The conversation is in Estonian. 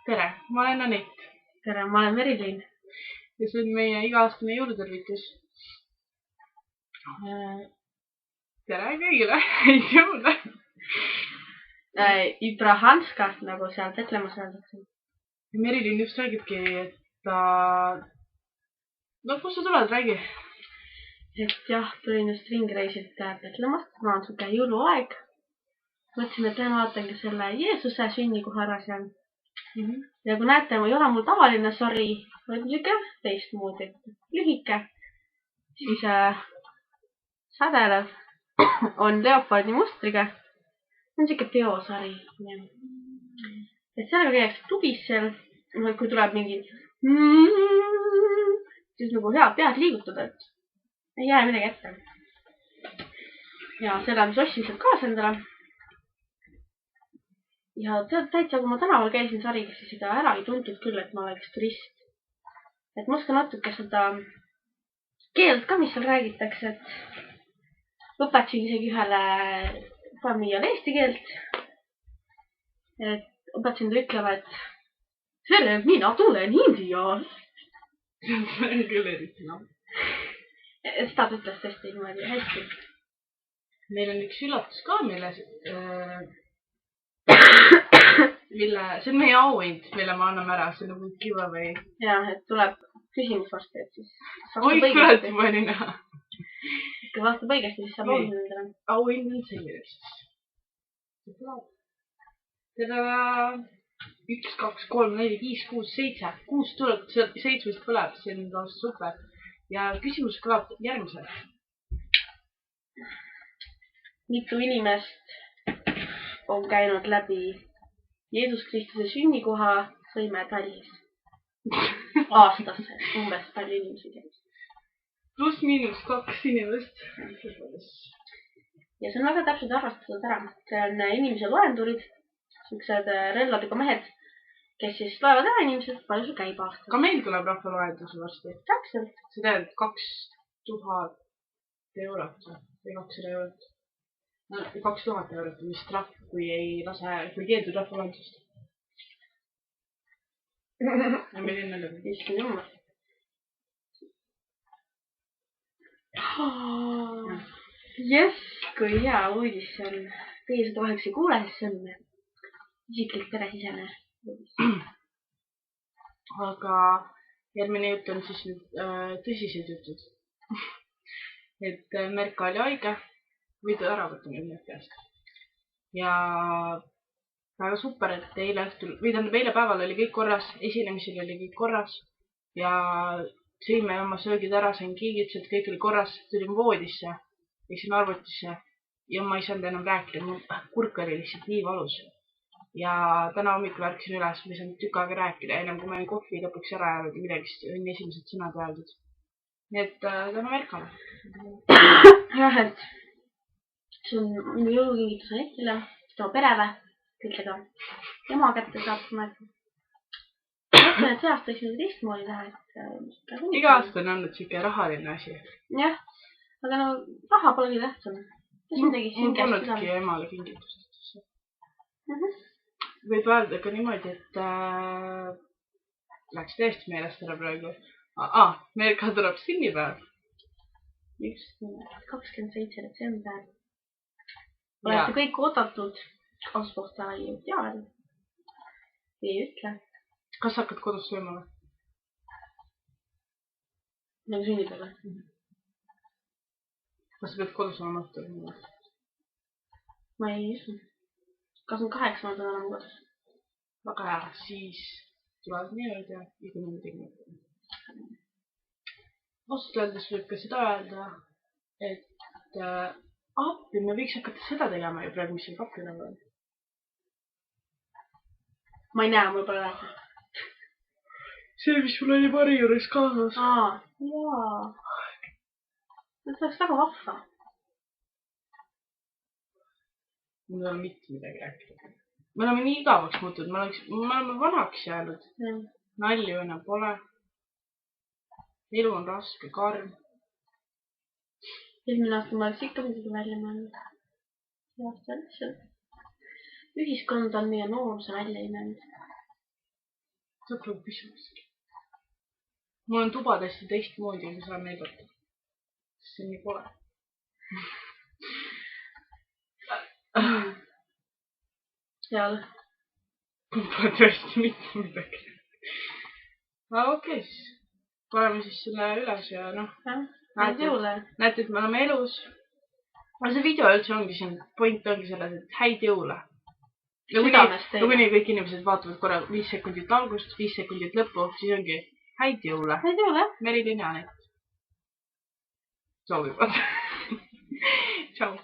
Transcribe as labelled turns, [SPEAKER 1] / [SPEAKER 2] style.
[SPEAKER 1] Tere, ma olen Anett.
[SPEAKER 2] Tere, ma olen Merilin.
[SPEAKER 1] Ja see on meie iga-aastane jõulutervitus. Tere kõigile, häid jõule.
[SPEAKER 2] Ibrahanska, nagu seal Petlemas öeldakse.
[SPEAKER 1] Merilin just räägibki, et ta... No, kus sa tuled, räägi?
[SPEAKER 2] Et jah, tulin just ringreisilt Petlemast. Ma on suke jõuluaeg. Mõtlesin, et täna vaatangi selle Jeesuse sünnikoha ära seal. Ja kui näete, ma ei ole mul tavaline sari, vaid niisugune teistmoodi, lühike, siis sädelev on leopardi mustriga. On niisugune teosari. Et sellega käiks klubis seal, kui tuleb mingi siis nagu hea pead liigutada, et ei jää midagi ette. Ja seda, mis ostsin sealt kaasa endale. Ja täitsa, kui ma tänaval käisin sariga, siis seda ära ei tuntud küll, et ma oleks turist. Et ma oskan natuke seda keelt ka, mis seal räägitakse, et õpetasin isegi ühele familiale eesti keelt. Et õpetasin ta ütlema, et tere, mina tulen Indiast.
[SPEAKER 1] See on küll eriti, noh.
[SPEAKER 2] Seda ta ütles tõesti niimoodi hästi.
[SPEAKER 1] Meil on üks üllatus ka, see on meie auhind, mille me anname ära, see on nagu giveaway.
[SPEAKER 2] Ja, et tuleb küsimus varsti, et siis...
[SPEAKER 1] Oi, kurat, ma olin näha.
[SPEAKER 2] Kui vastab õigesti, siis saab auhind endale.
[SPEAKER 1] Auhind on selline siis. Tere! 1, 2, 3, 4, 5, 6, 7. 6 tuleb, 7 kõlab, see on taas super. Ja küsimus kõlab järgmisel.
[SPEAKER 2] Mitu inimest on käinud läbi Jeesus Kristuse sünnikoha sõimetallis aastas, umbes palju inimesi käis.
[SPEAKER 1] Pluss miinus 2 inimest.
[SPEAKER 2] Ja see on väga täpselt arvastatud ära. See on inimese loendurid, siuksed relvadega mehed, kes siis loevad ära inimesed, palju see käib aastas.
[SPEAKER 1] Ka meil tuleb rahvaloendus varsti.
[SPEAKER 2] Täpselt.
[SPEAKER 1] See tähendab 2000 eurot või 200 eurot. No, 2000 eurot on vist trahv, kui keeldud rahvaloendust. Ja meil on naljaga.
[SPEAKER 2] Issand jumal. Jess, kui hea uudis see on. Teie seda vaheks ei kuule, siis see on isiklik peresisene uudis.
[SPEAKER 1] Aga järgmine jutt on siis nüüd tõsised jutud. Et Merka oli haige, võidu ära võtta nüüd need peast. Ja väga super, et eile päeval oli kõik korras, esinemisel oli kõik korras. Ja sõime oma söögid ära, sain kiigitsed, kõik oli korras, tulin voodisse, läksin arvutisse ja ma ei saanud enam rääkida, mu kurk oli lihtsalt nii valus. Ja täna hommikul ärkasin üles, ma ei saanud tükk aega rääkida, enam kui ma olin kohvi lõpuks ära jäänud ja midagi, siis on esimesed sõnad öeldud. Nii et täna Merkale.
[SPEAKER 2] Jah, et see on minu jõulukingitus Anettile, tema perele, kõikidega ema kätte saab mõelda. Mõtlen, et see aasta võiks nüüd teistmoodi teha, et...
[SPEAKER 1] Iga aasta on olnud siuke rahaline asi.
[SPEAKER 2] Jah, aga no raha polegi tähtsam.
[SPEAKER 1] Mul polnudki emale kingitust. Võib öelda ka niimoodi, et läks täiesti meelest ära praegu. Merka tuleb sünnipäev.
[SPEAKER 2] Just 27 detsember. Olete kõik oodatud. Kasvuhta ei tea veel. Ei ütle.
[SPEAKER 1] Kas hakkad kodus sööma või?
[SPEAKER 2] Nagu sünnipäev.
[SPEAKER 1] Kas sa pead kodus olema õhtul?
[SPEAKER 2] Ma ei usu. 28 ma pean olema kodus.
[SPEAKER 1] Väga hea, siis tulevad nii-öelda ja igu niimoodi tegema. Ausalt öeldes võib ka seda öelda, et appi me võiks hakata seda tegema ju praegu, mis seal kapil on.
[SPEAKER 2] Ma ei näe, mul pole rääkida.
[SPEAKER 1] See, mis mul oli pari juures kaasas.
[SPEAKER 2] Jaa. See oleks väga vahva.
[SPEAKER 1] Mul ei ole mitte midagi rääkida. Me oleme nii igavaks muutunud, me oleme vanaks jäänud. Nalju enam pole. Elu on raske, karm.
[SPEAKER 2] Eelmine aasta ma oleks ikka midagi välja mõelnud. See aasta lihtsalt. Ühiskond on meie nooruse välja ei näinud.
[SPEAKER 1] saab praegu küsimuski. Mul on tuba täiesti teistmoodi, ma saan näidata. See on nii kole.
[SPEAKER 2] Seal.
[SPEAKER 1] Pole tõesti mitte midagi. Okei, siis paneme siis selle üles ja noh. Näete, et me oleme elus. Aga see video üldse ongi siin, point ongi selles, et häid jõule. Ja kuni kõik inimesed vaatavad korra 5 sekundit algust, 5 sekundit lõppu, siis ongi häid jõule.
[SPEAKER 2] Häid jõule.
[SPEAKER 1] Merilin ja Anett soovivad. Tšau.